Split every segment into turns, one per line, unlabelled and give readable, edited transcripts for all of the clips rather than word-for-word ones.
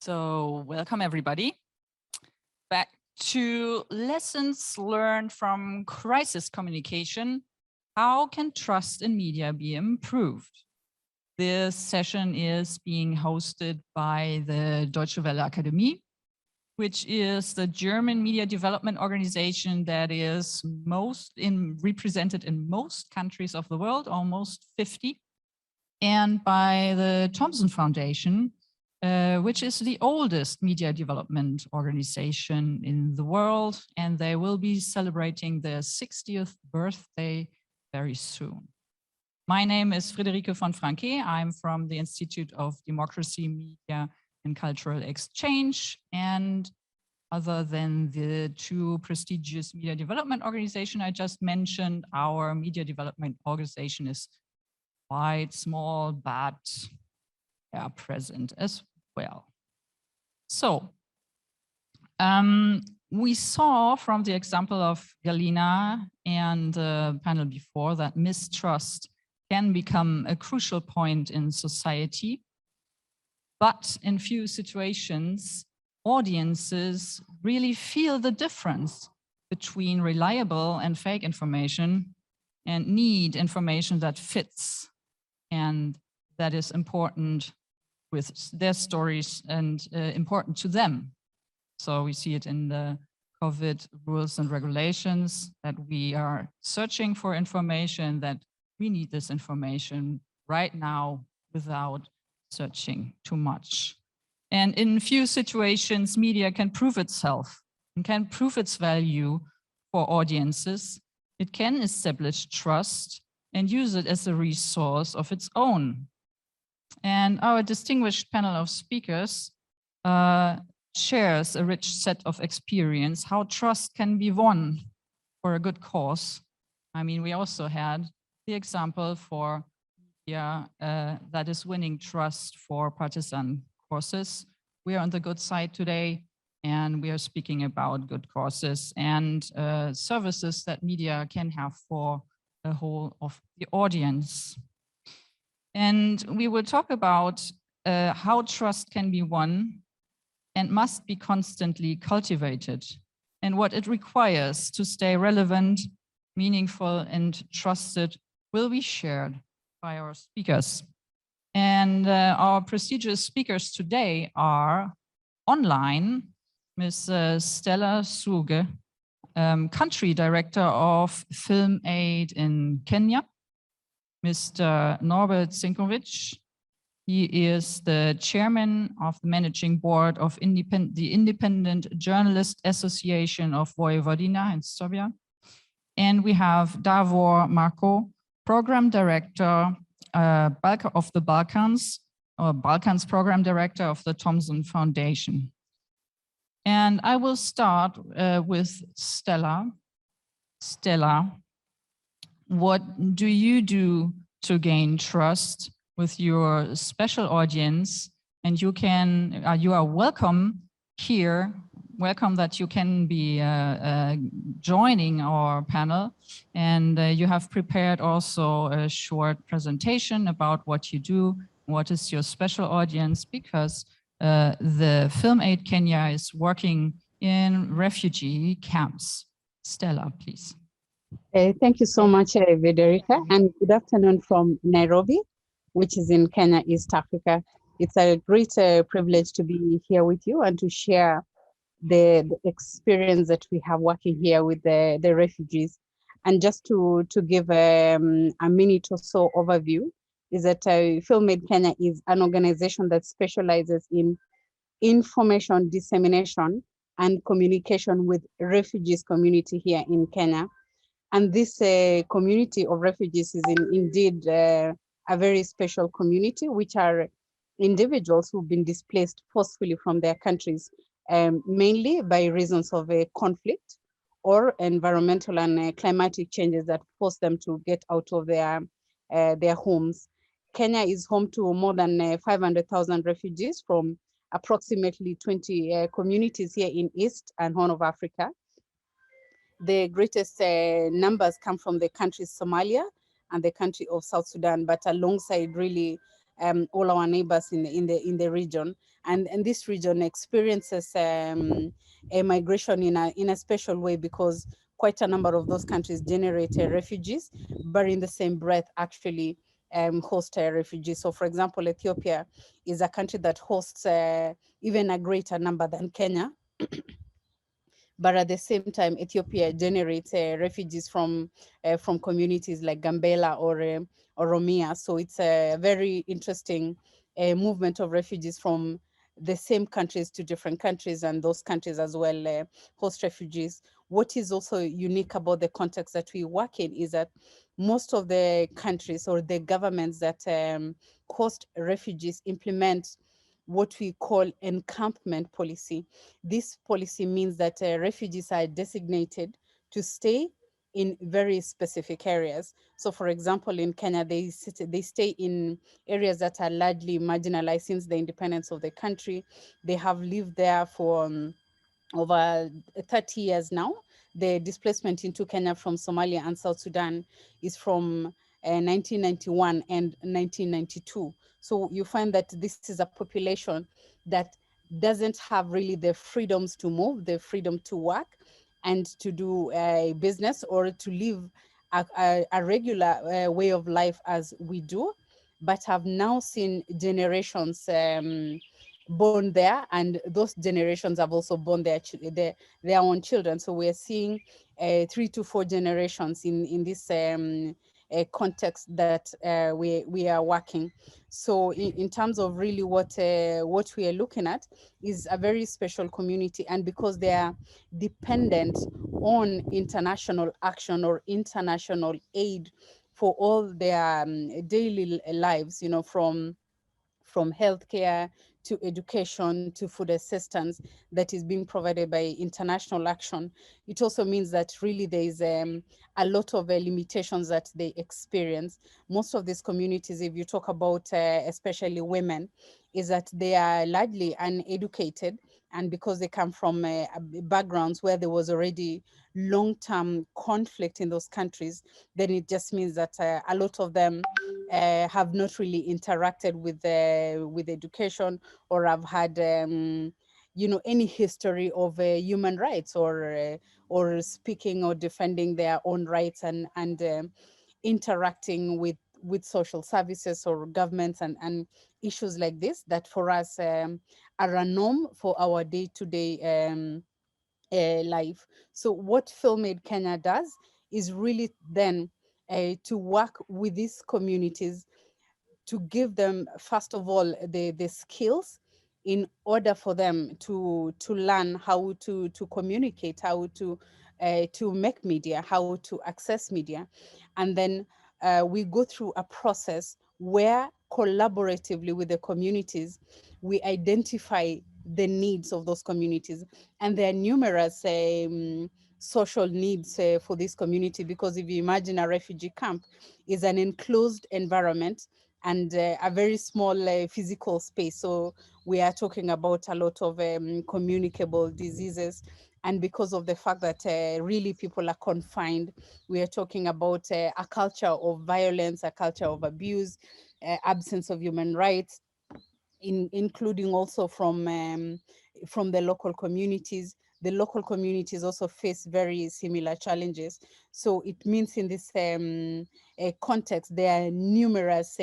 So welcome everybody back to lessons learned from crisis communication. How can trust in media be improved? This session is being hosted by the Deutsche Welle Akademie, which is the German media development organization that is represented in most countries of the world, almost 50, and by the Thomson Foundation, which is the oldest media development organization in the world, and they will be celebrating their 60th birthday very soon. My name is Friederike von Franke. I'm from the Institute of Democracy, Media and Cultural Exchange, and other than the two prestigious media development organizations I just mentioned, our media development organization is quite small, but present as well. So we saw from the example of Galina and the panel before that mistrust can become a crucial point in society, but in few situations, audiences really feel the difference between reliable and fake information and need information that fits and that is important with their stories and important to them. So we see it in the COVID rules and regulations that we are searching for information, that we need this information right now without searching too much. And in few situations, media can prove itself and can prove its value for audiences. It can establish trust and use it as a resource of its own. And our distinguished panel of speakers shares a rich set of experience how trust can be won for a good cause. I mean, we also had the example for media that is winning trust for partisan causes. We are on the good side today, and we are speaking about good causes and services that media can have for the whole of the audience. And we will talk about how trust can be won and must be constantly cultivated, and what it requires to stay relevant, meaningful, and trusted will be shared by our speakers. And our prestigious speakers today are online, Ms. Stella Suge, Country Director of Film Aid in Kenya, Mr. Norbert Sinkovic. He is the chairman of the managing board of the Independent Journalist Association of Vojvodina in Serbia. And we have Davor Marko, program director of the Balkans, or Balkans program director of the Thomson Foundation. And I will start with Stella. Stella, what do you do to gain trust with your special audience? And you are welcome here. Welcome that you can be joining our panel. And you have prepared also a short presentation about what you do, what is your special audience, because the Film Aid Kenya is working in refugee camps. Stella, please.
Thank you so much, Friederike, and good afternoon from Nairobi, which is in Kenya, East Africa. It's a great privilege to be here with you and to share the experience that we have working here with the refugees. And just to give a minute or so overview, is that Film Aid Kenya is an organization that specializes in information dissemination and communication with refugees community here in Kenya. And this community of refugees is indeed a very special community, which are individuals who've been displaced forcefully from their countries, mainly by reasons of conflict or environmental and climatic changes that force them to get out of their homes. Kenya is home to more than 500,000 refugees from approximately 20 communities here in East and Horn of Africa. The greatest numbers come from the countries Somalia and the country of South Sudan, but alongside really all our neighbors in the region, and this region experiences a migration in a special way, because quite a number of those countries generate refugees, but in the same breath actually host refugees. So for example, Ethiopia is a country that hosts even a greater number than Kenya. But at the same time, Ethiopia generates refugees from communities like Gambela or Oromia. So it's a very interesting movement of refugees from the same countries to different countries, and those countries as well host refugees. What is also unique about the context that we work in is that most of the countries or the governments that host refugees implement what we call encampment policy. This policy means that refugees are designated to stay in very specific areas. So for example, in Kenya, they stay in areas that are largely marginalized since the independence of the country. They have lived there for over 30 years now. The displacement into Kenya from Somalia and South Sudan is from 1991 and 1992. So you find that this is a population that doesn't have really the freedoms to move, the freedom to work and to do a business or to live a regular way of life as we do, but have now seen generations born there, and those generations have also born their own children. So we're seeing 3 to 4 generations in this context that we are working. So in terms of really what we are looking at is a very special community, and because they are dependent on international action or international aid for all their daily lives, you know, from healthcare to education to food assistance that is being provided by international action. It also means that really there is a lot of limitations that they experience. Most of these communities, if you talk about especially women, is that they are largely uneducated, and because they come from backgrounds where there was already long-term conflict in those countries, then it just means that a lot of them have not really interacted with education, or have had you know, any history of human rights, or speaking or defending their own rights, and interacting with social services or governments, and issues like this that for us are a norm for our day-to-day life. So what Film Aid Kenya does is really then to work with these communities to give them, first of all, the skills in order for them to learn how to communicate, how to make media, how to access media. And then we go through a process where collaboratively with the communities, we identify the needs of those communities. And there are numerous social needs for this community, because if you imagine a refugee camp is an enclosed environment and a very small physical space. So we are talking about a lot of communicable diseases. And because of the fact that really people are confined, we are talking about a culture of violence, a culture of abuse, absence of human rights, including also from the local communities. The local communities also face very similar challenges. So it means in this context, there are numerous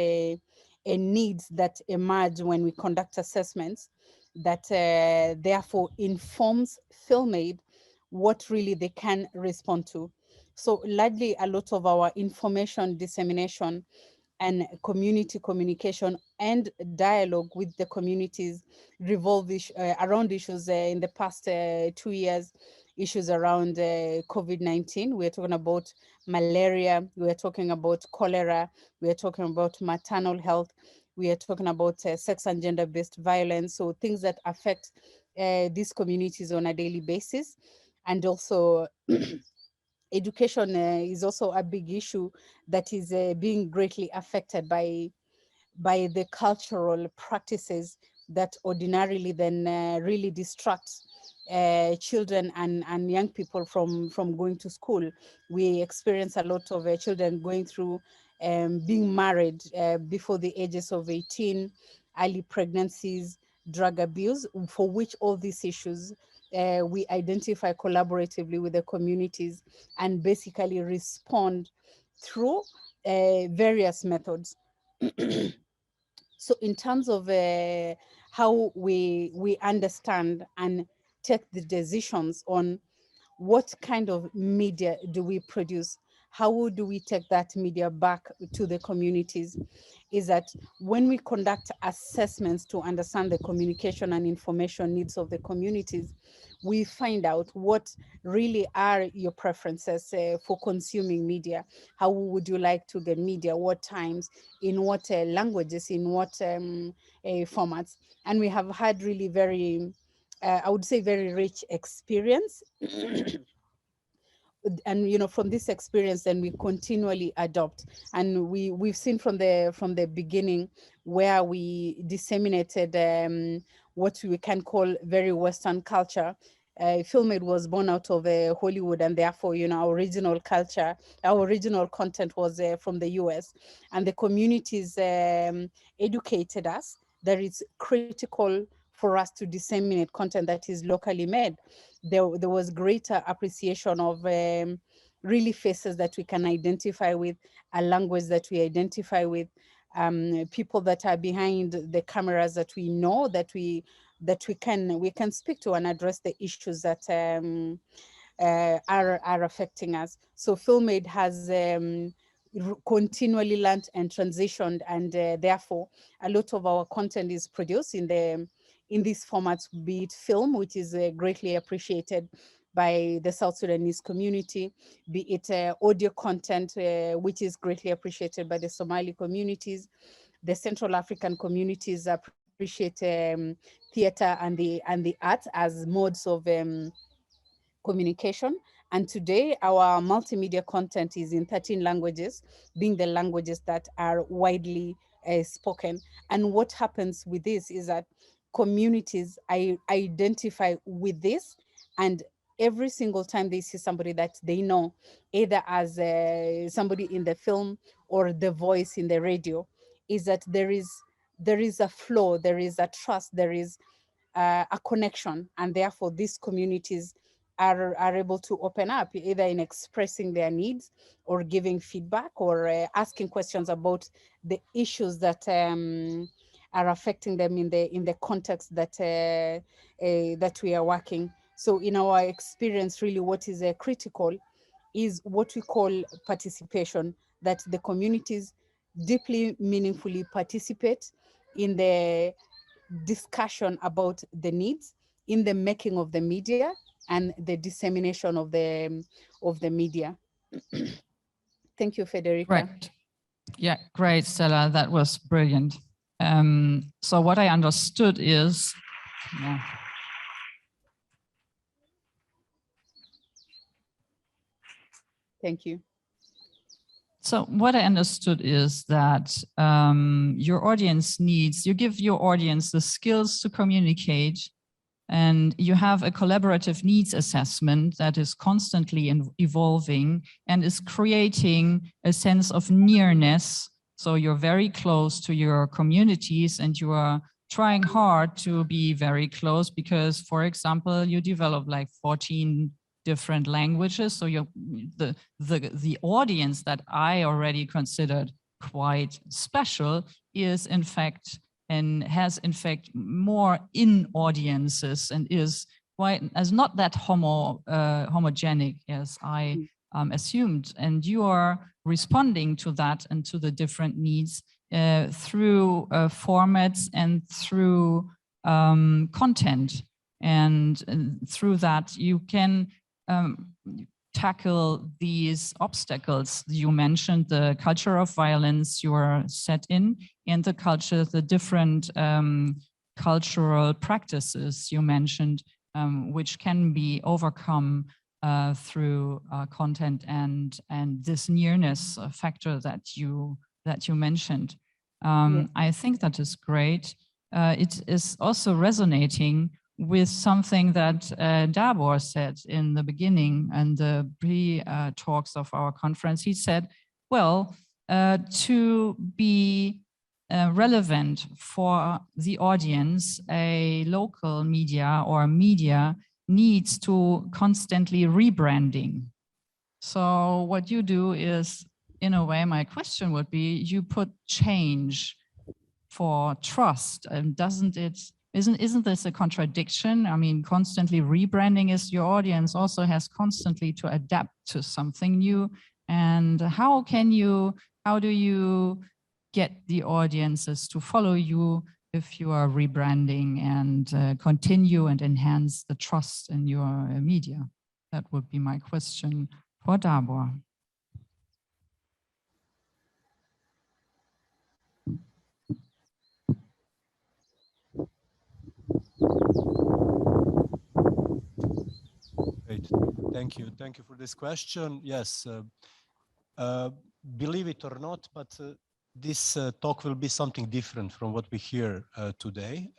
needs that emerge when we conduct assessments that therefore informs Film Aid what really they can respond to. So largely a lot of our information dissemination and community communication and dialogue with the communities revolve around issues in the past 2 years, issues around COVID-19. We're talking about malaria, we're talking about cholera, we're talking about maternal health, we are talking about sex and gender-based violence, so things that affect these communities on a daily basis. And also education is also a big issue that is being greatly affected by the cultural practices that ordinarily then really distract children and young people from going to school. We experience a lot of children going through being married before the ages of 18, early pregnancies, drug abuse, for which all these issues we identify collaboratively with the communities and basically respond through various methods. So in terms of how we understand and take the decisions on what kind of media do we produce, how do we take that media back to the communities, is that when we conduct assessments to understand the communication and information needs of the communities, we find out what really are your preferences for consuming media. How would you like to get media? What times? In what languages? In what formats? And we have had really very, I would say, very rich experience. And from this experience, then we continually adopt, and we've seen from the beginning where we disseminated what we can call very Western culture. FilmAid was born out of Hollywood, and therefore, our original culture, our original content was from the US, and the communities educated us that it's critical for us to disseminate content that is locally made. There was greater appreciation of really faces that we can identify with, a language that we identify with, people that are behind the cameras that we know, that we can speak to and address the issues that are affecting us. So FilmAid has continually learned and transitioned, and therefore a lot of our content is produced in these formats, be it film, which is greatly appreciated by the South Sudanese community, be it audio content, which is greatly appreciated by the Somali communities. The Central African communities appreciate theater and the arts as modes of communication. And today our multimedia content is in 13 languages, being the languages that are widely spoken. And what happens with this is that communities identify with this, and every single time they see somebody that they know, either as somebody in the film or the voice in the radio, is that there is a flow, there is a trust, there is a connection, and therefore these communities are able to open up, either in expressing their needs or giving feedback or asking questions about the issues that are affecting them in the context that that we are working. So in our experience, really what is critical is what we call participation, that the communities deeply meaningfully participate in the discussion about the needs, in the making of the media and the dissemination of the media. Thank you, Federica.
Right. Yeah, great, Stella. That was brilliant. So what I understood is, yeah.
Thank you.
So what I understood is that your audience needs, you give your audience the skills to communicate, and you have a collaborative needs assessment that is constantly evolving and is creating a sense of nearness. So you're very close to your communities and you are trying hard to be very close because, for example, you develop like 14 different languages. So the audience that I already considered quite special is in fact and has in fact more in audiences and is quite as not that homogenic as I assumed. And you are responding to that and to the different needs through formats and through content. And through that you can tackle these obstacles. You mentioned the culture of violence you are set in, and the culture, the different cultural practices you mentioned, which can be overcome through content and this nearness factor that you mentioned.
Yeah.
I think that is great. It is also resonating with something that Davor said in the beginning and the pre-talks of our conference. He said, well, to be relevant for the audience, a local media or media needs to constantly rebranding. So what you do is, in a way, my question would be, you put change for trust, and isn't this a contradiction? I mean, constantly rebranding is your audience also has constantly to adapt to something new. And how do you get the audiences to follow you if you are rebranding and continue and enhance the trust in your media? That would be my question for Davor.
Great, thank you for this question. Yes, believe it or not, but this talk will be something different from what we hear today,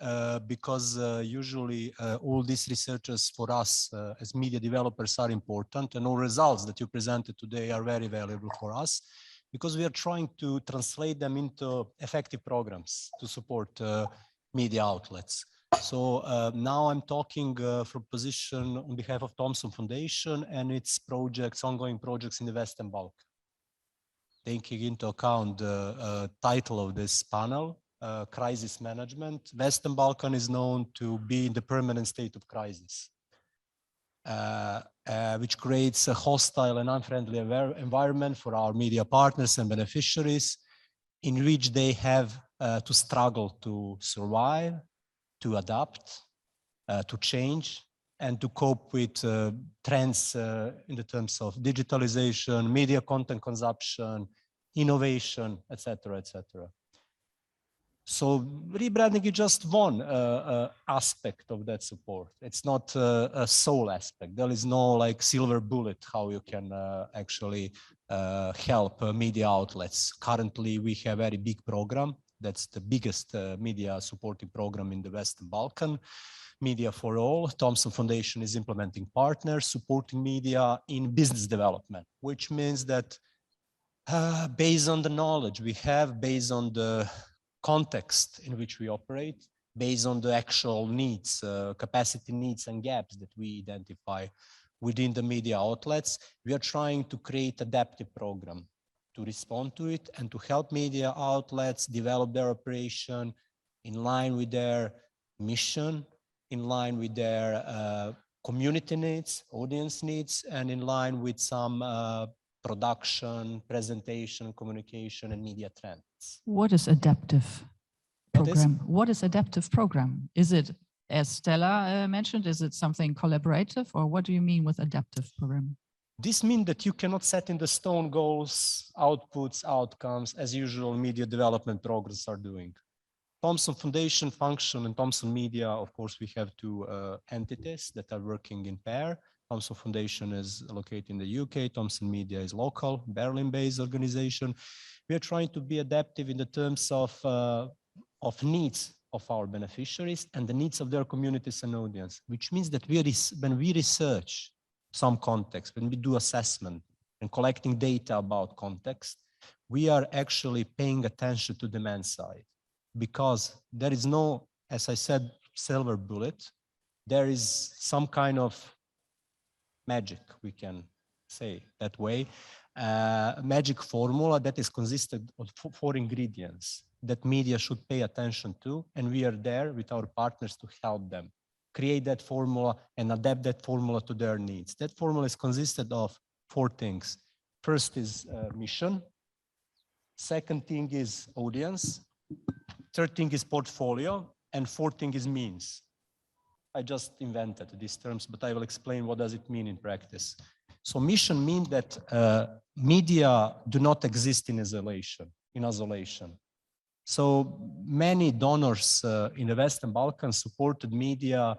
because usually all these researchers for us as media developers are important, and all results that you presented today are very valuable for us, because we are trying to translate them into effective programs to support media outlets. So now I'm talking from position on behalf of Thomson Foundation and its projects, ongoing projects in the Western Balkans. Taking into account the title of this panel, crisis management, Western Balkan is known to be in the permanent state of crisis, which creates a hostile and unfriendly environment for our media partners and beneficiaries, in which they have to struggle to survive, to adapt, to change, and to cope with trends in the terms of digitalization, media content consumption, innovation, etc., etc. So rebranding is just one aspect of that support. It's not a sole aspect. There is no like silver bullet how you can actually help media outlets. Currently, we have a very big program. That's the biggest media supporting program in the Western Balkan. Media for All. Thomson Foundation is implementing partners supporting media in business development, which means that based on the knowledge we have, based on the context in which we operate, based on the actual needs, capacity needs and gaps that we identify within the media outlets, we are trying to create adaptive program to respond to it and to help media outlets develop their operation in line with their mission, in line with their community needs, audience needs, and in line with some production, presentation, communication, and media trends.
What is adaptive program? What is adaptive program? Is it, as Stella mentioned, is it something collaborative, or what do you mean with adaptive program?
This means that you cannot set in the stone goals, outputs, outcomes, as usual media development programs are doing. Thomson Foundation function and Thomson Media, of course, we have two entities that are working in pair. Thomson Foundation is located in the UK, Thomson Media is local, Berlin-based organization. We are trying to be adaptive in the terms of needs of our beneficiaries and the needs of their communities and audience, which means that when we research some context, when we do assessment and collecting data about context, we are actually paying attention to demand side, because there is no, as I said, silver bullet. There is some kind of magic, we can say that way, magic formula that is consisted of four ingredients that media should pay attention to, and we are there with our partners to help them create that formula and adapt that formula to their needs. That formula is consisted of four things. First is mission. Second thing is audience. Third thing is portfolio. And fourth thing is means. I just invented these terms, but I will explain what does it mean in practice. So mission means that media do not exist in isolation. So many donors in the Western Balkans supported media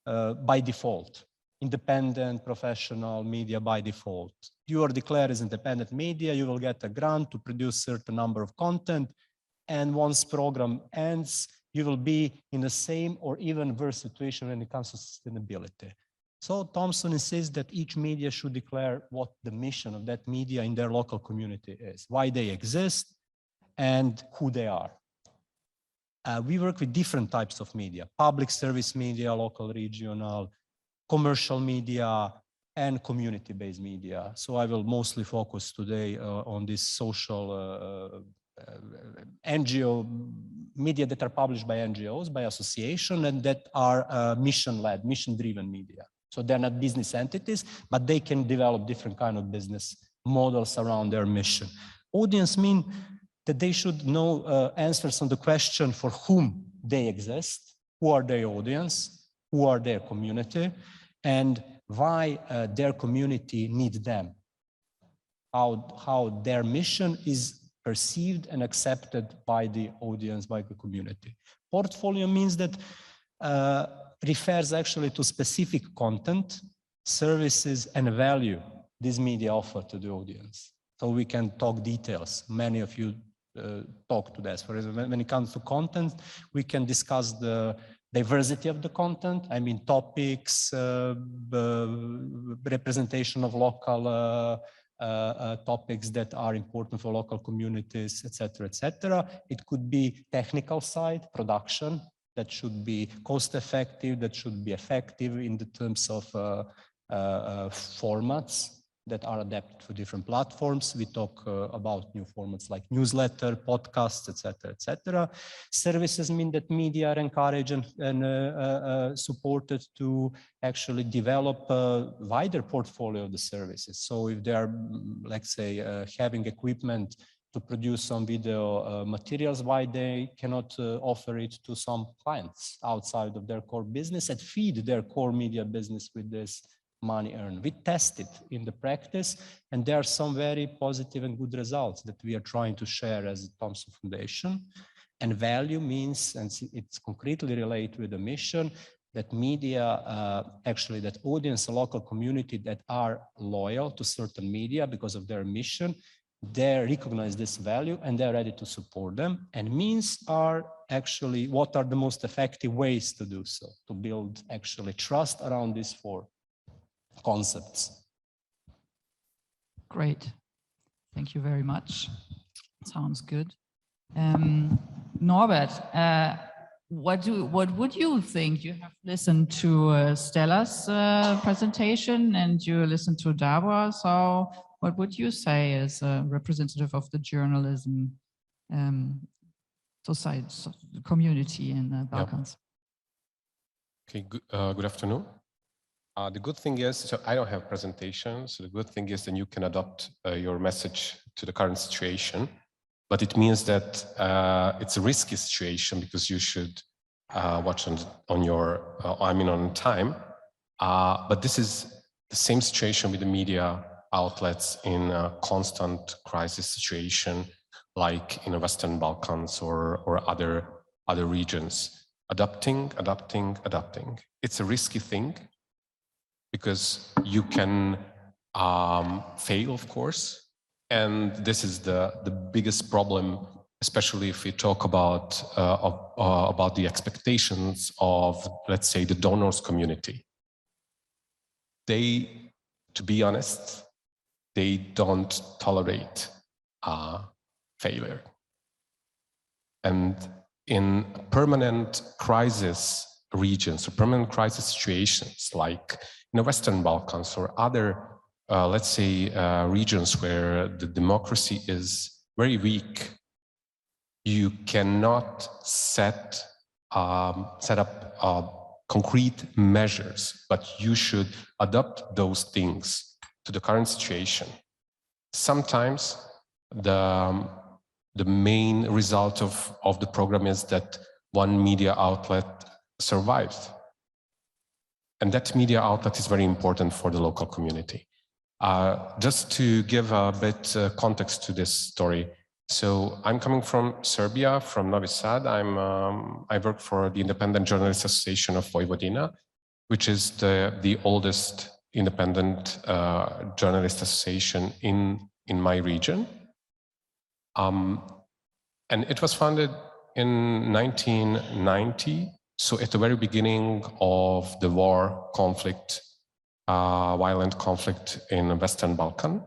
by default, independent, professional media by default. You are declared as independent media, you will get a grant to produce certain number of content, and once program ends, you will be in the same or even worse situation when it comes to sustainability. So Thompson insists that each media should declare what the mission of that media in their local community is, why they exist, and who they are. We work with different types of media: public service media, local, regional, commercial media, and community-based media. So I will mostly focus today on this social NGO media that are published by NGOs, by association, and that are mission-led, mission-driven media. So they're not business entities, but they can develop different kind of business models around their mission. Audience mean that they should know answers on the question for whom they exist, who are their audience, who are their community, and why their community needs them, how their mission is perceived and accepted by the audience, by the community. Portfolio means that refers actually to specific content, services, and value this media offer to the audience. So we can talk details. Many of you talk to this. For example, when it comes to content, we can discuss the diversity of the content. I mean, topics, representation of local topics that are important for local communities, etc., etc. It could be technical side, production, that should be cost effective, that should be effective in the terms of formats that are adapted for different platforms. We talk about new formats like newsletter, podcasts, etc., etc. Services mean that media are encouraged and supported to actually develop a wider portfolio of the services. So if they are, let's say, having equipment to produce some video materials, why they cannot offer it to some clients outside of their core business and feed their core media business with this money earned. We test it in the practice, and there are some very positive and good results that we are trying to share as a Thompson Foundation. And value means, and it's concretely related with the mission, that media, actually that audience, a local community that are loyal to certain media because of their mission, they recognize this value and they're ready to support them. And means are actually what are the most effective ways to do so, to build actually trust around these four concepts.
Great. Thank you very much. Sounds good. Norbert, what would you think? You have listened to Stella's presentation and you listened to Davor. So what would you say as a representative of the journalism society, community in the Balkans?
Okay, good afternoon. The good thing is, so I don't have presentations, so the good thing is that you can adapt your message to the current situation, but it means that it's a risky situation because you should watch on your, on time, but this is the same situation with the media outlets in a constant crisis situation, like in the Western Balkans or other regions. Adapting. It's a risky thing, because you can fail, of course. And this is the biggest problem, especially if we talk about the expectations of, let's say, the donors community. They, to be honest, they don't tolerate failure. And in permanent crisis regions or permanent crisis situations, like in the Western Balkans or other, let's say, regions where the democracy is very weak, you cannot set up concrete measures, but you should adapt those things to the current situation. Sometimes the main result of the program is that one media outlet survives. And that media outlet is very important for the local community. Just to give a bit context to this story. So I'm coming from Serbia, from Novi Sad. I work for the Independent Journalists Association of Vojvodina, which is the oldest independent journalist association in my region. And it was founded in 1990, so at the very beginning of the war conflict, violent conflict in the Western Balkan.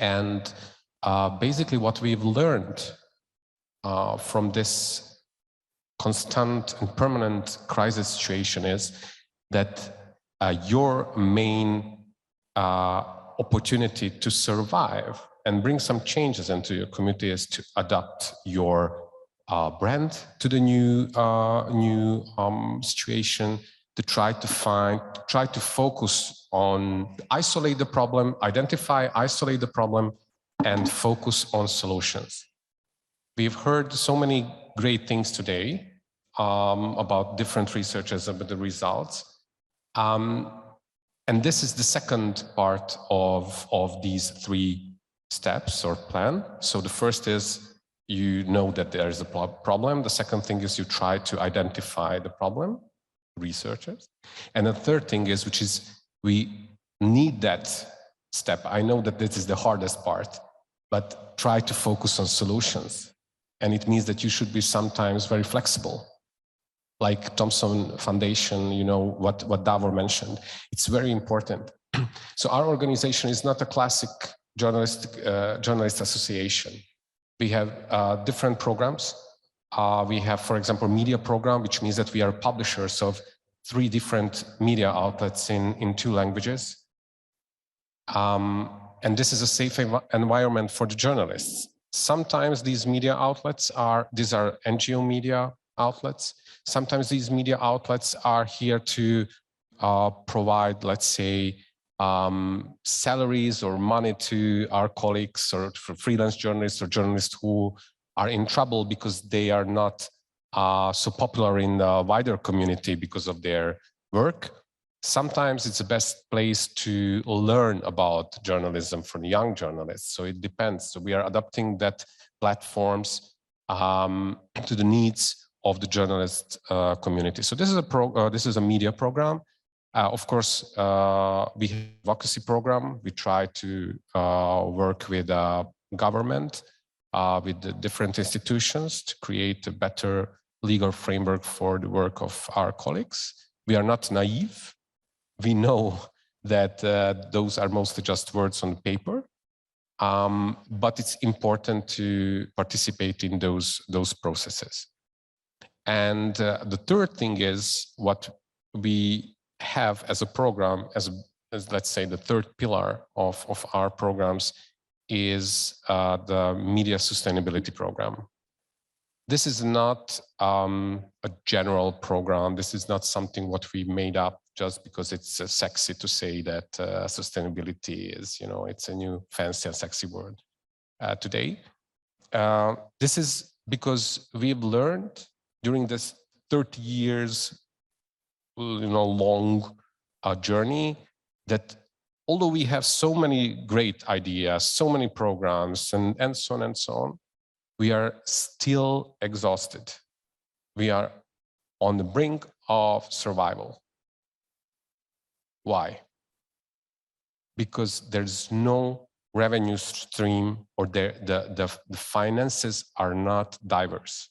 And basically what we've learned from this constant and permanent crisis situation is that your main opportunity to survive and bring some changes into your community is to adapt your brand to the new situation, to try to focus on, isolate the problem, identify, isolate the problem, and focus on solutions. We've heard so many great things today about different researchers, about the results. And this is the second part of these three steps or plan. So the first is, you know that there is a problem. The second thing is you try to identify the problem, researchers. And the third thing is, which is, we need that step. I know that this is the hardest part, but try to focus on solutions. And it means that you should be sometimes very flexible. Like Thomson Foundation, you know, what Davor mentioned, it's very important. So our organization is not a classic journalist association. We have different programs. We have, for example, media program, which means that we are publishers of 3 different media outlets in 2 languages. And this is a safe environment for the journalists. Sometimes these media outlets are NGO media outlets. Sometimes these media outlets are here to provide, let's say, salaries or money to our colleagues, or for freelance journalists or journalists who are in trouble because they are not so popular in the wider community because of their work. Sometimes it's the best place to learn about journalism for the young journalists. So it depends. So we are adapting that platforms to the needs of the journalist community. So this is a media program. Of course, we have advocacy program. We try to work with government, with the different institutions to create a better legal framework for the work of our colleagues. We are not naive. We know that those are mostly just words on paper, but it's important to participate in those processes. And the third thing is, what we have as a program, as let's say the third pillar of our programs, is the media sustainability program. This is not a general program. This is not something what we made up just because it's sexy to say that sustainability is, you know, it's a new fancy and sexy word today. This is because we've learned during this 30 years, you know, long journey, that although we have so many great ideas, so many programs, and so on and so on, we are still exhausted. We are on the brink of survival. Why? Because there's no revenue stream, or the finances are not diverse.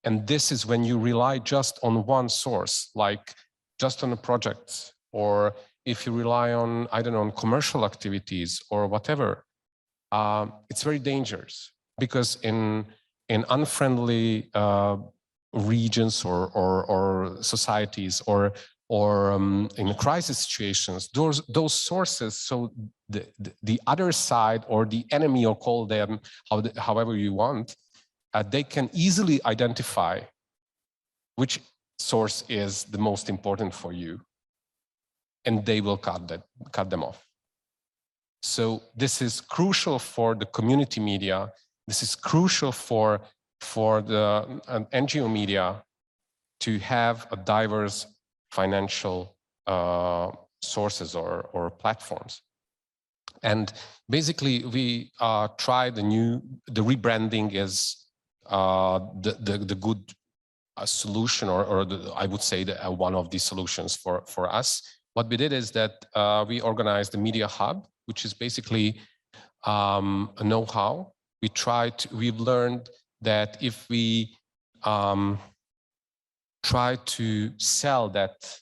And this is when you rely just on one source, like just on a project, or if you rely on, I don't know, on commercial activities or whatever, it's very dangerous, because in unfriendly regions or societies, or in crisis situations, those sources, so the other side, or the enemy, or call them however you want, they can easily identify which source is the most important for you, and they will cut them off. So this is crucial for the community media. This is crucial for the NGO media to have a diverse financial sources or platforms. And basically, we tried the rebranding is the good solution, or I would say one of the solutions for us. What we did is that we organized the Media Hub, which is basically a know-how. We've learned that if we try to sell that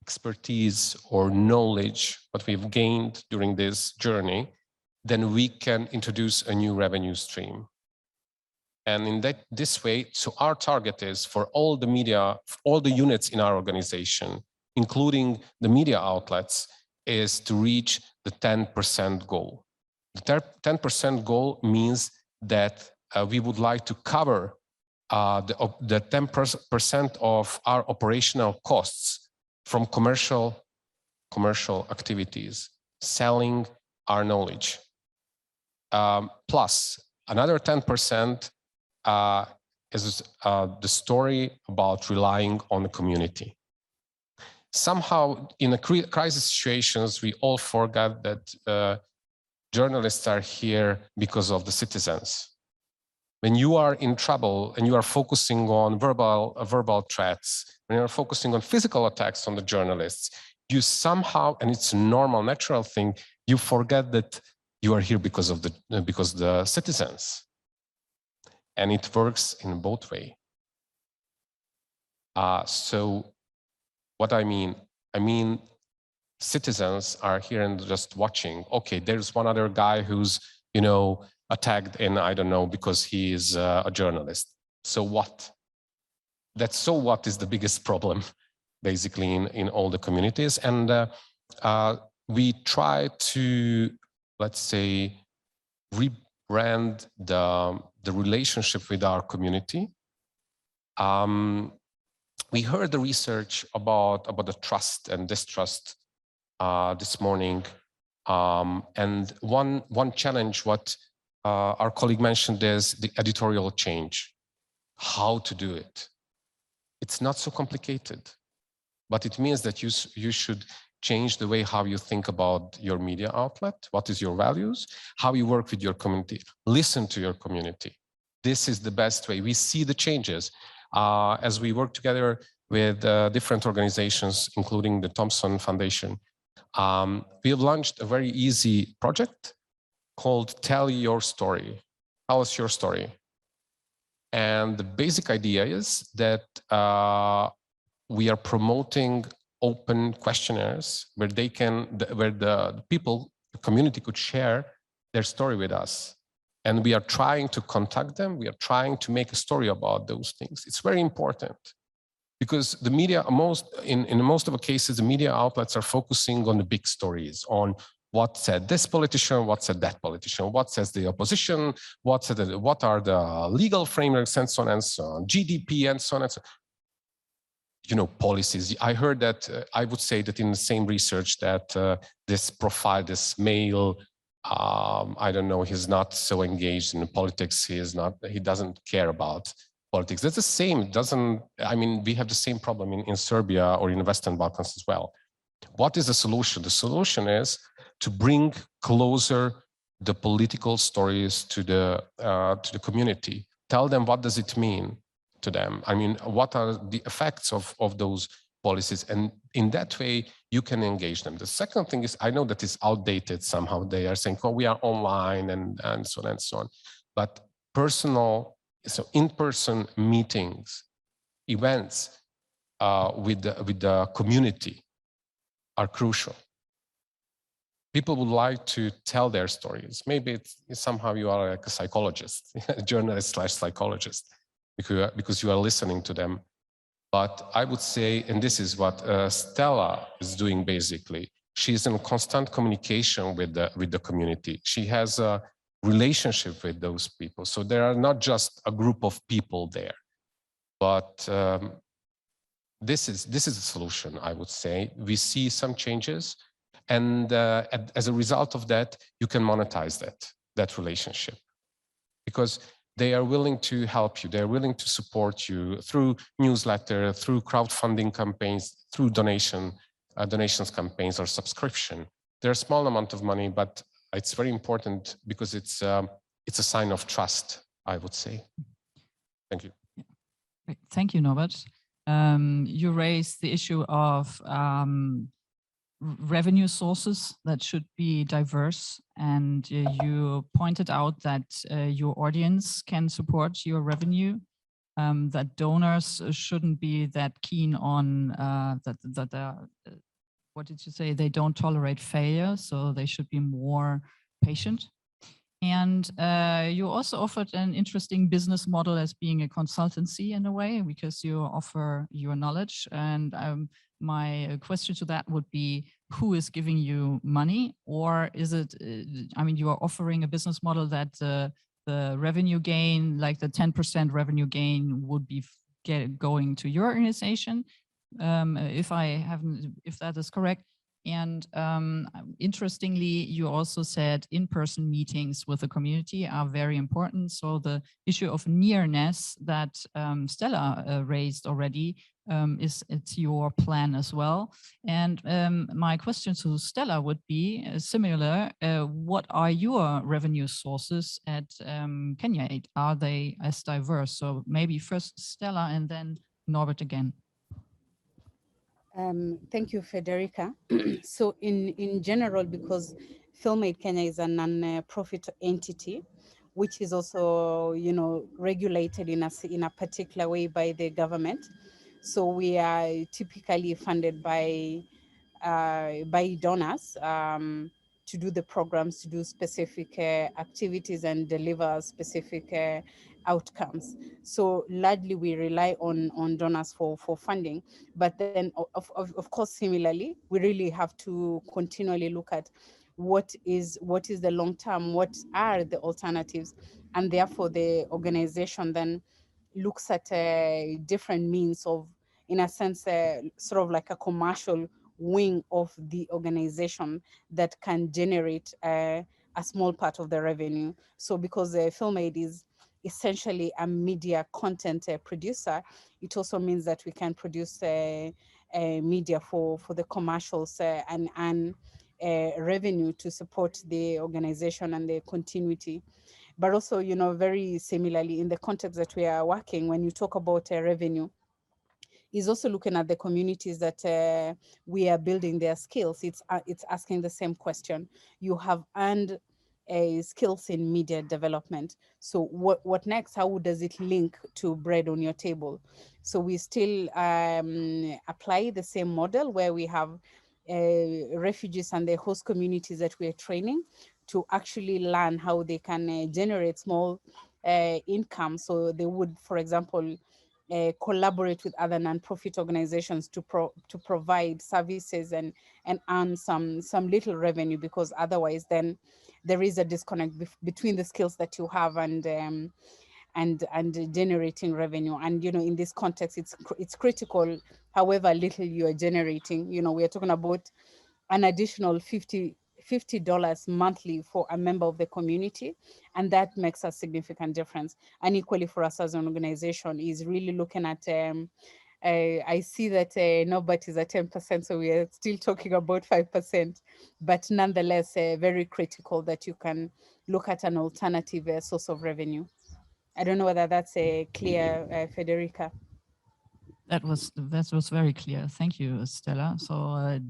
expertise or knowledge, what we've gained during this journey, then we can introduce a new revenue stream. And in this way, so our target is for all the media, all the units in our organization, including the media outlets, is to reach the 10% goal. The 10% goal means that we would like to cover the 10% of our operational costs from commercial activities, selling our knowledge. Plus another 10% is the story about relying on the community. Somehow in a crisis situations, we all forget that journalists are here because of the citizens. When you are in trouble and you are focusing on verbal threats, when you're focusing on physical attacks on the journalists, you somehow, and it's a normal, natural thing, you forget that you are here because of the citizens. And it works in both ways. So what I mean, citizens are here and just watching. Okay, there's one other guy who's, you know, attacked in, I don't know, because he is a journalist. So what? That so what is the biggest problem, basically, in all the communities. And we try to, let's say, rebrand the relationship with our community. We heard the research about the trust and distrust this morning. And one challenge, what our colleague mentioned, is the editorial change. How to do it. It's not so complicated, but it means that you should change the way how you think about your media outlet, what is your values, how you work with your community, listen to your community. This is the best way. We see the changes as we work together with different organizations, including the Thompson Foundation. We have launched a very easy project called Tell Your Story. Tell us your story. And the basic idea is that we are promoting open questionnaires where the people, the community, could share their story with us. And we are trying to contact them. We are trying to make a story about those things. It's very important because the media, in most of the cases, the media outlets are focusing on the big stories, on what said this politician, what said that politician, what says the opposition, what are the legal frameworks, and so on, GDP, and so on and so on. You know, policies. I heard that, I would say that in the same research that this profile, this male, I don't know, he's not so engaged in politics, he doesn't care about politics. That's the same, we have the same problem in Serbia or in the Western Balkans as well. What is the solution? The solution is to bring closer the political stories to the community. Tell them what does it mean to them. What are the effects of those policies? And in that way, you can engage them. The second thing is, I know that it's outdated somehow. They are saying, oh, we are online and so on and so on. But in-person meetings, events with the community are crucial. People would like to tell their stories. Maybe it's somehow you are like a psychologist, a journalist/psychologist, because you are listening to them. But I would say, and this is what Stella is doing basically, she's in constant communication with the community. She has a relationship with those people. So there are not just a group of people there, but this is a solution, I would say. We see some changes, and as a result of that, you can monetize that relationship, because they are willing to help you. They're willing to support you through newsletter, through crowdfunding campaigns, through donations campaigns, or subscription. They're a small amount of money, but it's very important because it's a sign of trust, I would say. Thank you.
Thank you, Norbert. You raised the issue of revenue sources that should be diverse, and you pointed out that your audience can support your revenue, that donors shouldn't be that keen on what did you say, they don't tolerate failure, so they should be more patient. And you also offered an interesting business model as being a consultancy in a way, because you offer your knowledge. And my question to that would be, who is giving you money? Or is it, I mean, you are offering a business model that the revenue gain, like the 10% revenue gain would be going to your organization, if that is correct. And interestingly, you also said in-person meetings with the community are very important. So the issue of nearness that Stella raised already, it's your plan as well. And my question to Stella would be similar. What are your revenue sources at Kenya Aid? Are they as diverse? So maybe first Stella and then Norbert again.
Thank you, Federica. So in general, because Film Aid Kenya is a non-profit entity, which is also, you know, regulated in a particular way by the government. So we are typically funded by donors to do the programs, to do specific activities and deliver specific outcomes. So largely we rely on donors for funding, but then of course, similarly, we really have to continually look at what is the long term, what are the alternatives, and therefore the organization then looks at different means of, in a sense, sort of like a commercial wing of the organization that can generate a small part of the revenue. So because Film Aid is essentially a media content producer, it also means that we can produce media for the commercials and revenue to support the organization and the continuity. But also, you know, very similarly in the context that we are working, when you talk about revenue, is also looking at the communities that we are building their skills. It's asking the same question. You have earned skills in media development. So what next? How does it link to bread on your table? So we still apply the same model where we have refugees and the host communities that we are training to actually learn how they can generate small income. So they would, for example, collaborate with other nonprofit organizations to provide services and earn some little revenue, because otherwise then there is a disconnect between the skills that you have and generating revenue. And you know, in this context, it's critical however little you are generating. You know, we are talking about an additional $50 monthly for a member of the community, and that makes a significant difference. And equally for us as an organization is really looking at I see that nobody is at 10%, so we are still talking about 5%, but nonetheless very critical that you can look at an alternative source of revenue. I don't know whether that's clear, Federica.
That was very clear. Thank you, Stella. So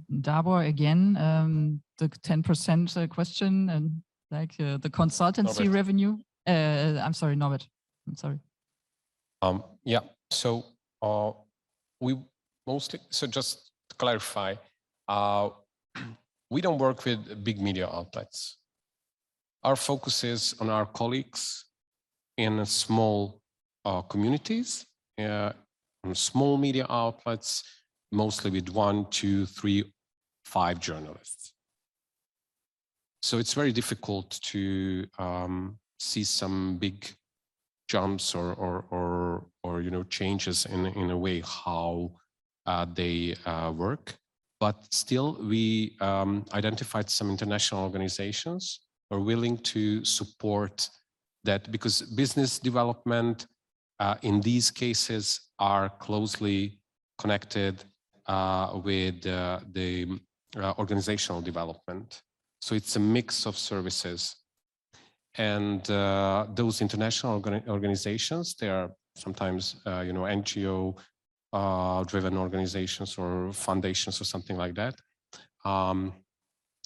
Dabor, again, the 10% question and like the consultancy
Norbert.
revenue. I'm sorry, Norbert. I'm sorry.
Yeah. So we mostly. So just to clarify, we don't work with big media outlets. Our focus is on our colleagues in small communities. Small media outlets, mostly with 1, 2, 3, 5 journalists. So it's very difficult to see some big jumps or you know, changes in a way how they work. But still, we identified some international organizations who are willing to support that, because business development in these cases are closely connected with the organizational development. So it's a mix of services. And those international organizations, they are sometimes, you know, NGO driven organizations or foundations or something like that.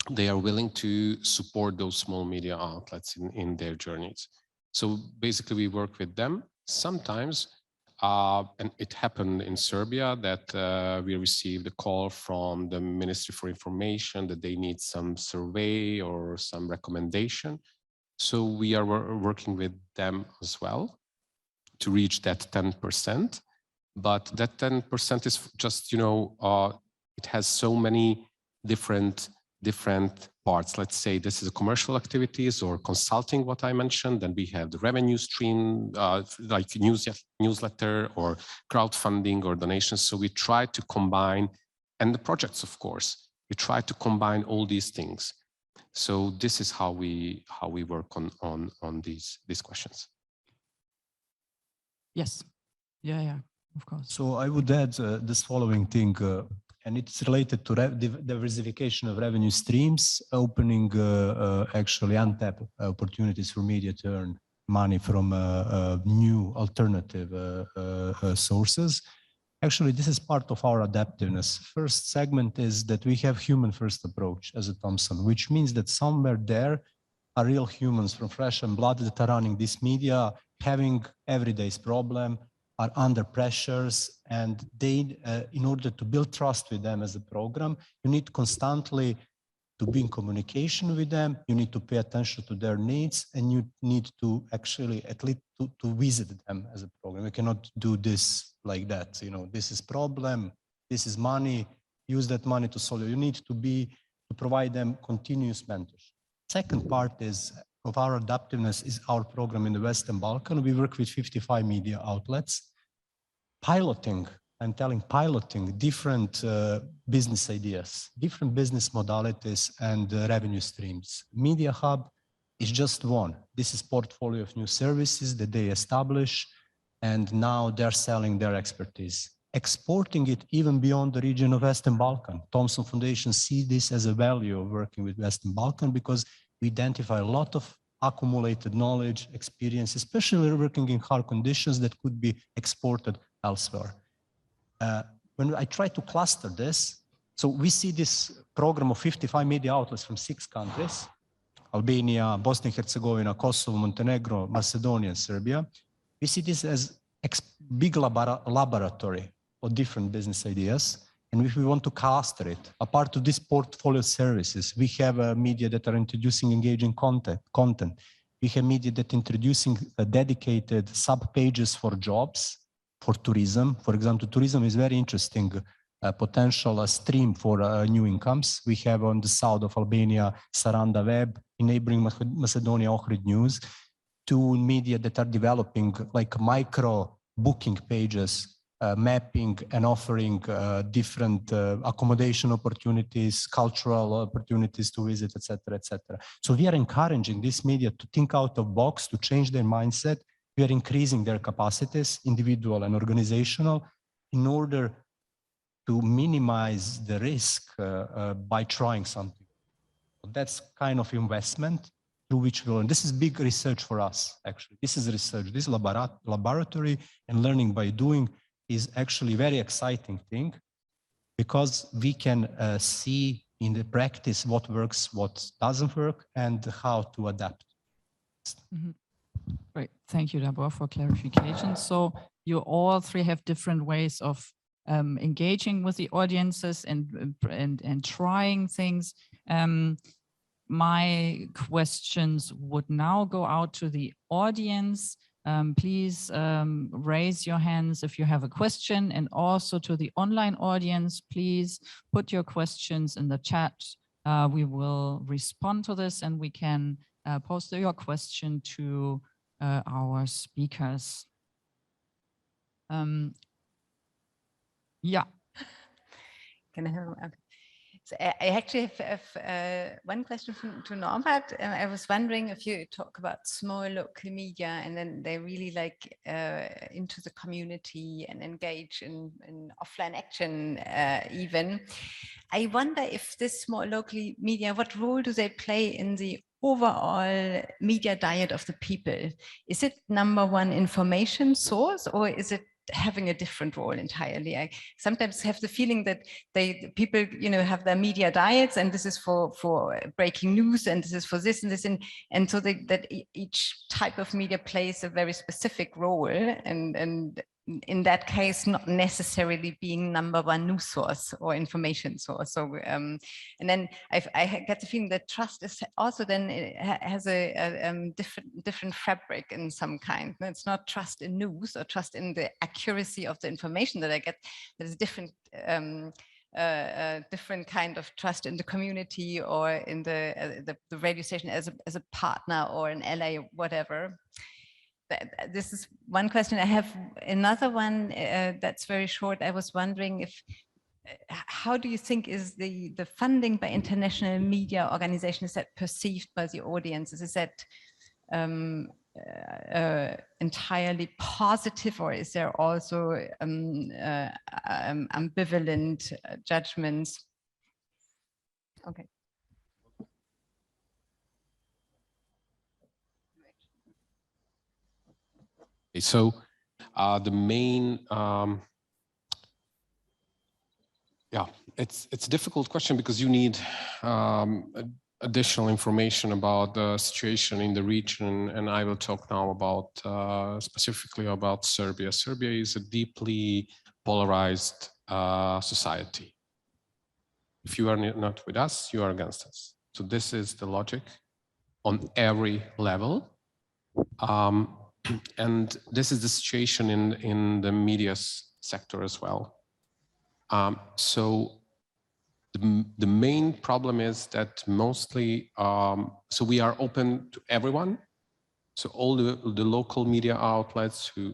they are willing to support those small media outlets in their journeys. So basically we work with them. Sometimes, and it happened in Serbia that we received a call from the Ministry for Information that they need some survey or some recommendation. So we are working with them as well to reach that 10%. But that 10% is just, it has so many different parts. Let's say this is a commercial activities or consulting, what I mentioned. Then we have the revenue stream, like newsletter or crowdfunding or donations. So we try to combine, and the projects, of course, we try to combine all these things. So this is how we work on these questions.
Yes. Yeah, of course.
So I would add this following thing, and it's related to diversification of revenue streams, opening actually untapped opportunities for media to earn money from new alternative sources. Actually, this is part of our adaptiveness. First segment is that we have human first approach as a Thomson, which means that somewhere there are real humans from flesh and blood that are running this media, having everyday's problem, are under pressures, and they, in order to build trust with them as a program, you need constantly to be in communication with them, you need to pay attention to their needs, and you need to actually at least to visit them as a program. You cannot do this like that, this is problem, this is money, use that money to solve it. You need to provide them continuous mentorship. Second part of our adaptiveness is our program in the Western Balkan. We work with 55 media outlets, piloting different business ideas, different business modalities and revenue streams. Media Hub is just one. This is portfolio of new services that they establish, and now they're selling their expertise, exporting it even beyond the region of Western Balkan. Thomson Foundation see this as a value of working with Western Balkan because we identify a lot of accumulated knowledge, experience, especially working in hard conditions that could be exported elsewhere. When I try to cluster this, so we see this program of 55 media outlets from 6 countries, Albania, Bosnia and Herzegovina, Kosovo, Montenegro, Macedonia, and Serbia. We see this as big laboratory of different business ideas. And if we want to cluster it, a part of this portfolio services, we have media that are introducing engaging content. We have media that introducing dedicated sub-pages for jobs, for tourism. For example, tourism is very interesting potential stream for new incomes. We have on the south of Albania, Saranda Web, enabling Macedonia Ohrid News, 2 media that are developing like micro booking pages, mapping and offering different accommodation opportunities, cultural opportunities to visit, etc., etc. So we are encouraging this media to think out of box, to change their mindset. We are increasing their capacities, individual and organizational, in order to minimize the risk by trying something. That's kind of investment through which we learn. This is big research for us, actually. This is research. This laboratory and learning by doing is actually a very exciting thing because we can see in the practice what works, what doesn't work, and how to adapt.
Mm-hmm. Great, thank you, Gabor, for clarification. So you all 3 have different ways of engaging with the audiences and trying things. My questions would now go out to the audience. Please raise your hands if you have a question, and also to the online audience, please put your questions in the chat. We will respond to this and we can post your question to our speakers. Yeah.
Can I have? Okay. So I actually have one question to Norbert. I was wondering if you talk about small local media and then they really like into the community and engage in offline action even. I wonder if this small local media, what role do they play in the overall media diet of the people? Is it #1 information source, or is it having a different role entirely. I sometimes have the feeling that people, you know, have their media diets, and this is for breaking news, and this is for this and this, and so that each type of media plays a very specific role, and in that case, not necessarily being #1 news source or information source. So, and then I get the feeling that trust is also then has a different fabric in some kind. It's not trust in news or trust in the accuracy of the information that I get. There's different different kind of trust in the community or in the radio station as a partner or an ally, whatever. This is one question. I have another one that's very short. I was wondering if, how do you think is the funding by international media organizations, is that perceived by the audiences? Is that entirely positive, or is there also ambivalent judgments? Okay.
So the main, yeah, it's a difficult question because you need additional information about the situation in the region, and I will talk now about specifically about Serbia. Serbia is a deeply polarized society. If you are not with us, you are against us. So this is the logic on every level. And this is the situation in the media sector as well. So the main problem is that mostly, so we are open to everyone. So all the local media outlets who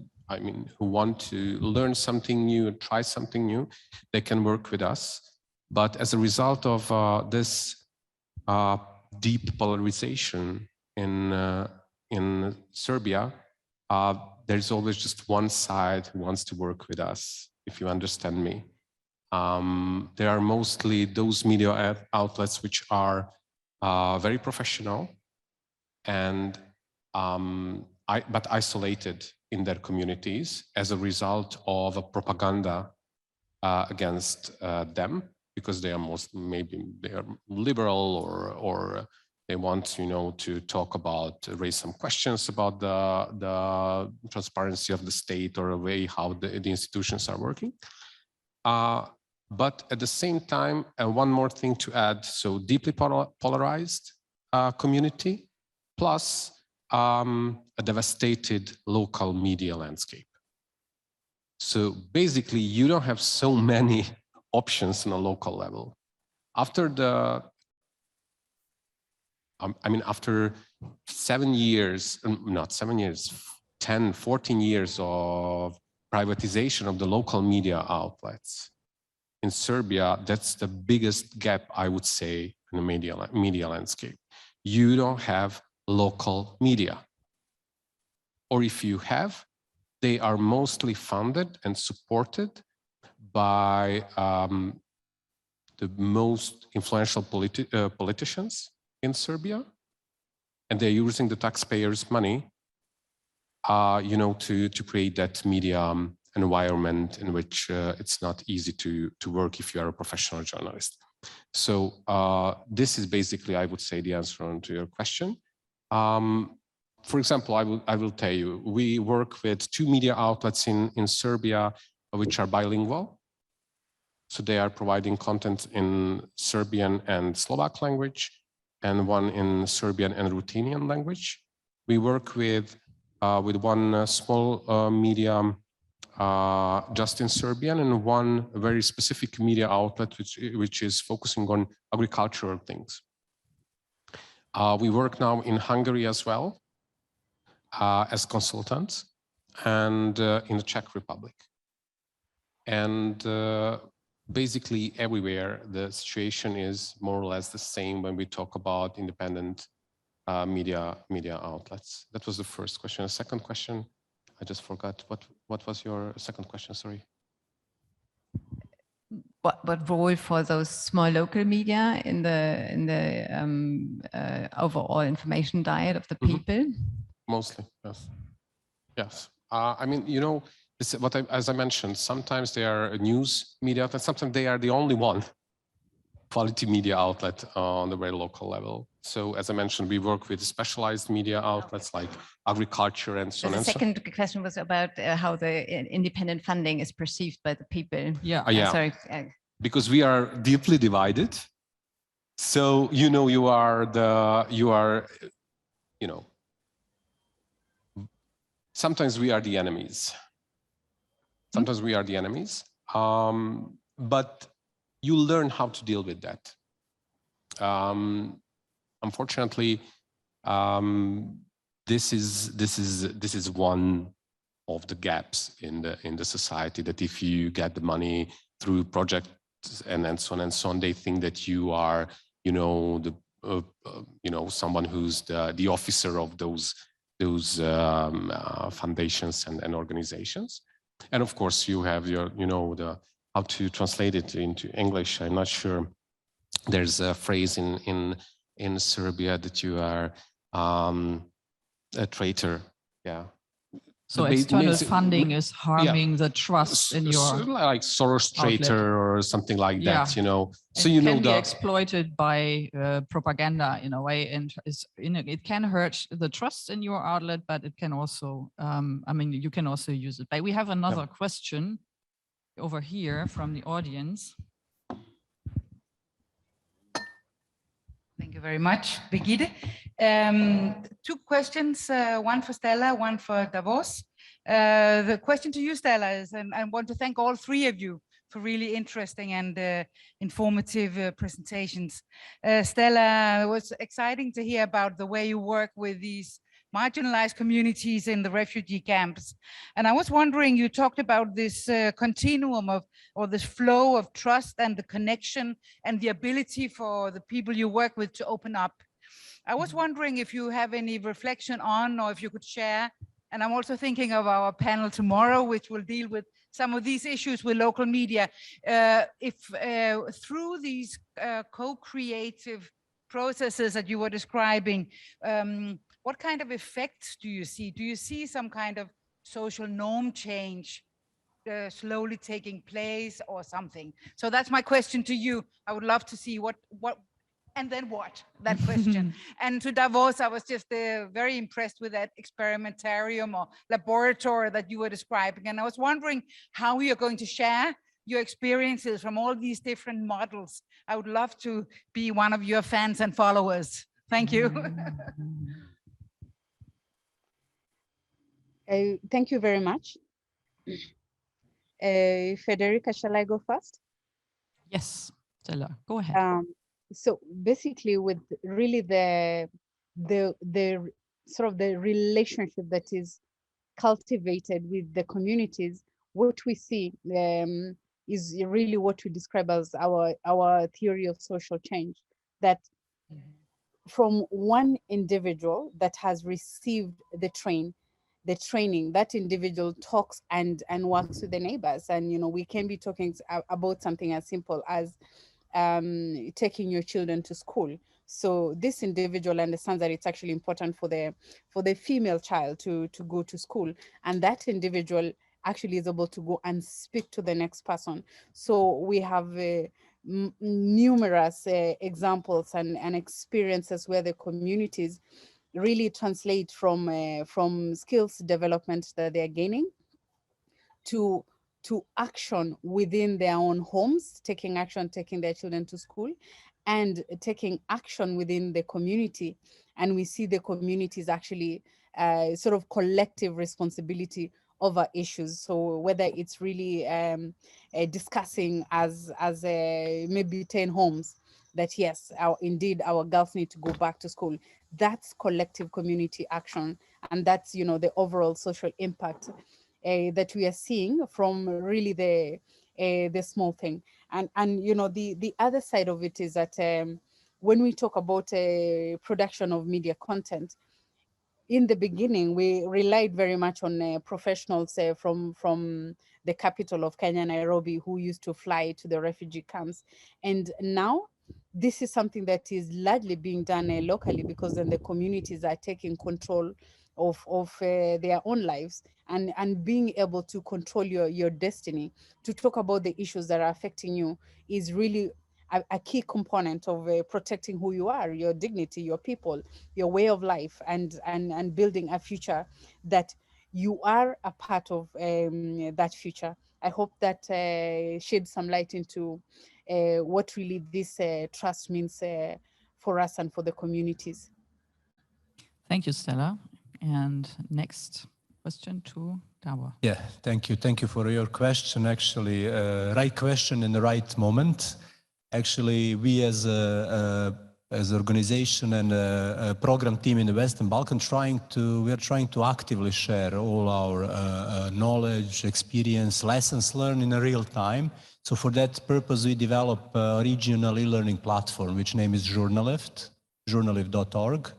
want to learn something new and try something new, they can work with us. But as a result of this deep polarization in Serbia, there's always just one side who wants to work with us, if you understand me. There are mostly those media outlets which are very professional and but isolated in their communities as a result of a propaganda against them, because they are maybe they are liberal or they want, you know, to talk about, raise some questions about the transparency of the state or a way how the institutions are working. But at the same time, one more thing to add, so deeply polarized community, plus a devastated local media landscape. So basically, you don't have so many options on a local level. After the after 7 years, not 7 years, 10, 14 years of privatization of the local media outlets in Serbia, that's the biggest gap, I would say, in the media landscape. You don't have local media. Or if you have, they are mostly funded and supported by the most influential politicians in Serbia, and they're using the taxpayers' money, you know, to create that media environment in which it's not easy to work if you are a professional journalist. So this is basically, I would say, the answer to your question. For example, I will tell you, we work with 2 media outlets in Serbia which are bilingual. So they are providing content in Serbian and Slovak language, and one in Serbian and Ruthenian language. We work with one small media just in Serbian, and one very specific media outlet which is focusing on agricultural things. We work now in Hungary as well as consultants, and in the Czech Republic. And basically everywhere the situation is more or less the same when we talk about independent media outlets. That was the first question. The second question, I just forgot. What was your second question? Sorry.
What role for those small local media in the overall information diet of the people?
Mostly, yes. Yes. I mean, you know, This is what as I mentioned, sometimes they are a news media outlet, sometimes they are the only one quality media outlet on the very local level. So as I mentioned, we work with specialized media outlets like agriculture and so on.
The
And so.
second question was about how the independent funding is perceived by the people.
Yeah.
Yeah.
Sorry.
Because we are deeply divided. So, you know, you are, sometimes we are the enemies. Sometimes we are the enemies. But you learn how to deal with that. Unfortunately, this is one of the gaps in the society, that if you get the money through projects and so on, they think that you are, someone who's the officer of those foundations and organizations. And of course, you have your, how to translate it into English. I'm not sure. There's a phrase in Serbia that you are a traitor. Yeah.
So external funding is harming the trust in your
like Soros traitor or something like that, So
it can be exploited by propaganda in a way, and it can hurt the trust in your outlet, but it can also, you can also use it. But we have another question over here from the audience.
Thank you very much, Brigitte. Two questions, one for Stella, one for Davos. The question to you, Stella, is, and I want to thank all three of you for really interesting and informative presentations. Stella, it was exciting to hear about the way you work with these marginalized communities in the refugee camps. And I was wondering, you talked about this continuum of, or this flow of trust and the connection and the ability for the people you work with to open up. I was wondering if you have any reflection on, or if you could share, and I'm also thinking of our panel tomorrow, which will deal with some of these issues with local media, if through these co-creative processes that you were describing, what kind of effects do you see? Do you see some kind of social norm change slowly taking place or something? So that's my question to you. I would love to see what, and then what, that question. And to Davos, I was just very impressed with that experimentarium or laboratory that you were describing. And I was wondering how you're going to share your experiences from all these different models. I would love to be one of your fans and followers. Thank you.
Thank you very much. Federica, shall I go first?
Yes, Stella, go ahead.
So basically, with really the sort of the relationship that is cultivated with the communities, what we see is really what we describe as our theory of social change. That from one individual that has received the training, that individual talks and works with the neighbors. And we can be talking about something as simple as taking your children to school. So this individual understands that it's actually important for the female child to go to school, and that individual actually is able to go and speak to the next person. So we have numerous examples and experiences where the communities really translate from skills development that they're gaining to action within their own homes, taking action, taking their children to school, and taking action within the community. And we see the communities actually sort of collective responsibility over issues. So whether it's really discussing as maybe 10 homes that yes, indeed our girls need to go back to school, that's collective community action. And that's, the overall social impact that we are seeing from really the small thing. And the other side of it is that when we talk about production of media content, in the beginning we relied very much on professionals from the capital of Kenya, Nairobi, who used to fly to the refugee camps. And now this is something that is largely being done locally, because then the communities are taking control of their own lives, and being able to control your destiny, to talk about the issues that are affecting you is really a key component of protecting who you are, your dignity, your people, your way of life, and building a future that you are a part of that future. I hope that sheds some light into what really this trust means for us and for the communities.
Thank you, Stella. And next question to Davor.
Yeah, thank you. Thank you for your question. Actually, right question in the right moment. Actually, we as an organization and a program team in the Western Balkan we are trying to actively share all our knowledge, experience, lessons learned in a real time. So for that purpose, we develop a regional e-learning platform, which name is Journalift, journalift.org.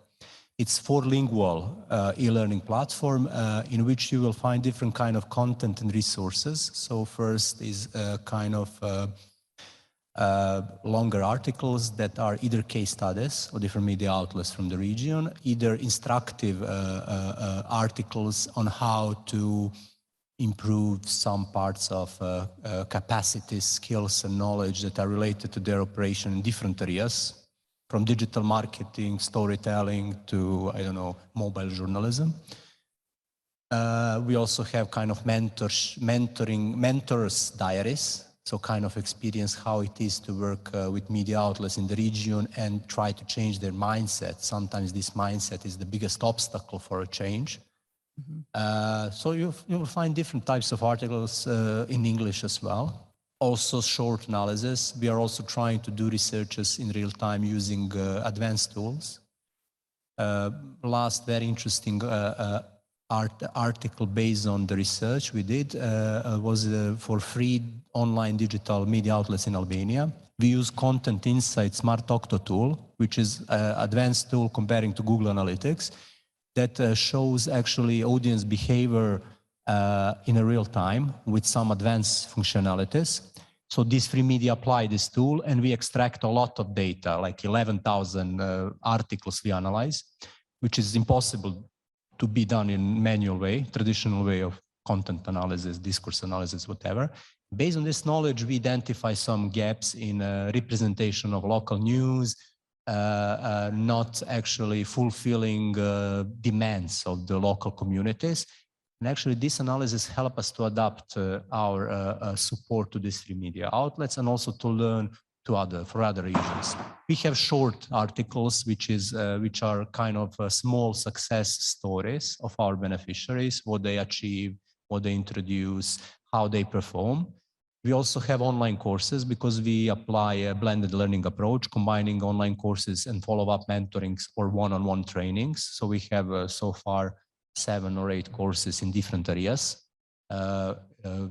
It's four-lingual e-learning platform in which you will find different kind of content and resources. So first is a kind of longer articles that are either case studies or different media outlets from the region, either instructive articles on how to improve some parts of capacity, skills, and knowledge that are related to their operation in different areas, from digital marketing, storytelling to, I don't know, mobile journalism. We also have kind of mentors diaries, so kind of experience how it is to work with media outlets in the region and try to change their mindset. Sometimes this mindset is the biggest obstacle for a change. So you'll find different types of articles in English as well. Also short analysis. We are also trying to do researches in real time using advanced tools. Last very interesting article based on the research we did was for free online digital media outlets in Albania. We use Content Insight Smart Octo tool, which is an advanced tool comparing to Google Analytics that shows actually audience behavior in a real time with some advanced functionalities. So this free media apply this tool and we extract a lot of data, like 11,000 articles we analyze, which is impossible to be done in manual way, traditional way of content analysis, discourse analysis, whatever. Based on this knowledge, we identify some gaps in representation of local news, not actually fulfilling demands of the local communities. And actually this analysis help us to adapt our support to these free media outlets and also to learn for other regions. We have short articles, which are kind of small success stories of our beneficiaries, what they achieve, what they introduce, how they perform. We also have online courses because we apply a blended learning approach, combining online courses and follow-up mentorings or one-on-one trainings. So we have so far 7 or 8 courses in different areas.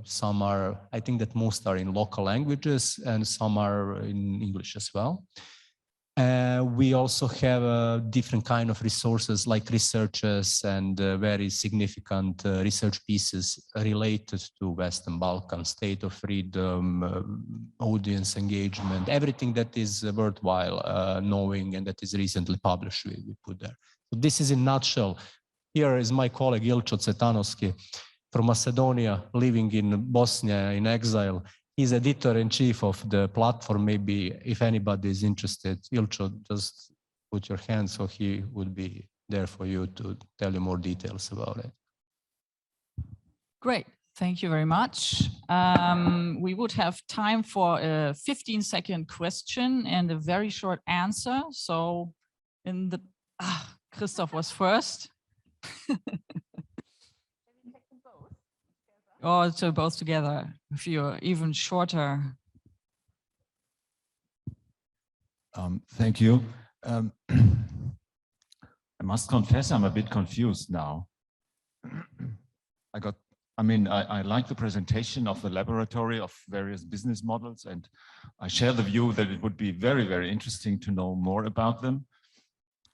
Some are, I think that most are in local languages and some are in English as well. We also have different kind of resources like researchers and very significant research pieces related to Western Balkan, state of freedom, audience engagement, everything that is worthwhile knowing and that is recently published, we put there. So this is in a nutshell. Here is my colleague Ilcho Cvetanovski from Macedonia, living in Bosnia in exile. He's editor-in-chief of the platform. Maybe if anybody is interested, Ilcho, just put your hand so he would be there for you to tell you more details about it.
Great, thank you very much. We would have time for a 15-second question and a very short answer. So Christoph was first. Oh, so both together, if you're even shorter.
Thank you. I must confess, I'm a bit confused now. I like the presentation of the laboratory of various business models, and I share the view that it would be very, very interesting to know more about them.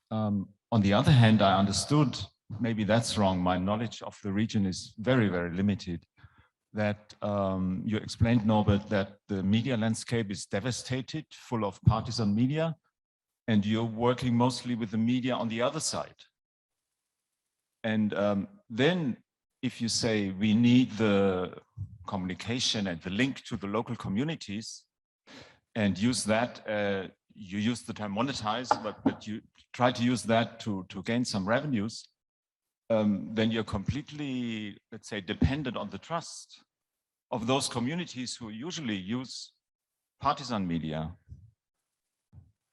On the other hand, I understood, maybe that's wrong, my knowledge of the region is very, very limited. That you explained, Norbert, that the media landscape is devastated, full of partisan media, and you're working mostly with the media on the other side. And then if you say we need the communication and the link to the local communities and use that, you use the term monetize, but you try to use that to gain some revenues, then you're completely, let's say, dependent on the trust of those communities who usually use partisan media.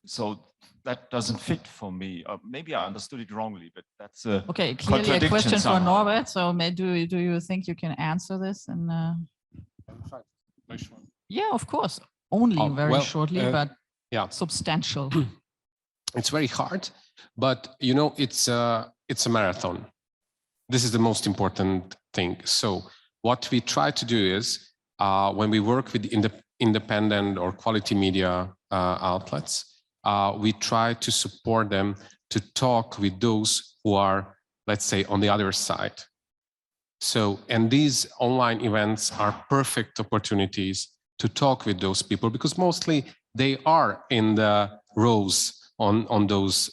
So that doesn't fit for me. Maybe I understood it wrongly, but that's a
Okay, clearly a question for
somehow.
Norbert. So do you think you can answer this? And yeah, of course, only very
well,
shortly, but
yeah,
substantial.
it's very hard, but you know, it's a marathon. This is the most important thing. So what we try to do is when we work with independent or quality media outlets, we try to support them to talk with those who are, let's say, on the other side. So, and these online events are perfect opportunities to talk with those people, because mostly they are in the rows on those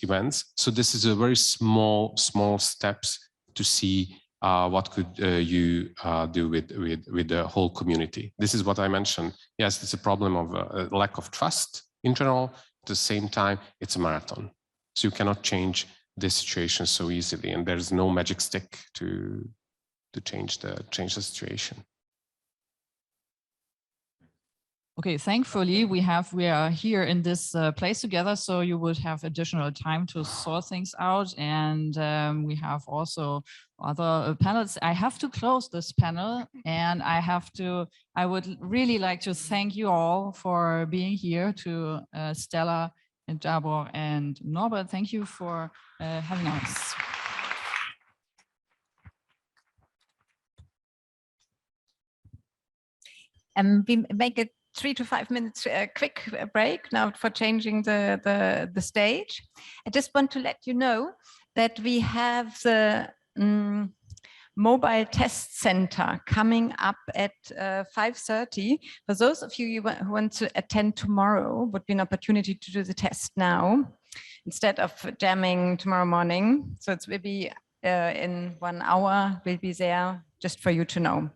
events. So this is a very small steps to see what could you do with the whole community. This is what I mentioned. Yes, it's a problem of a lack of trust in general. At the same time, it's a marathon. So you cannot change this situation so easily, and there's no magic stick to change the situation.
Okay, thankfully we are here in this place together, so you would have additional time to sort things out, and we have also other panels. I have to close this panel, and I would really like to thank you all for being here, to Stella and Davor and Norbert. Thank you for having us.
We make it 3 to 5 minutes quick break now for changing the stage. I just want to let you know that we have the mobile test center coming up at 5:30. For those of you who want to attend tomorrow, would be an opportunity to do the test now instead of jamming tomorrow morning. So it will be in 1 hour, we'll be there just for you to know.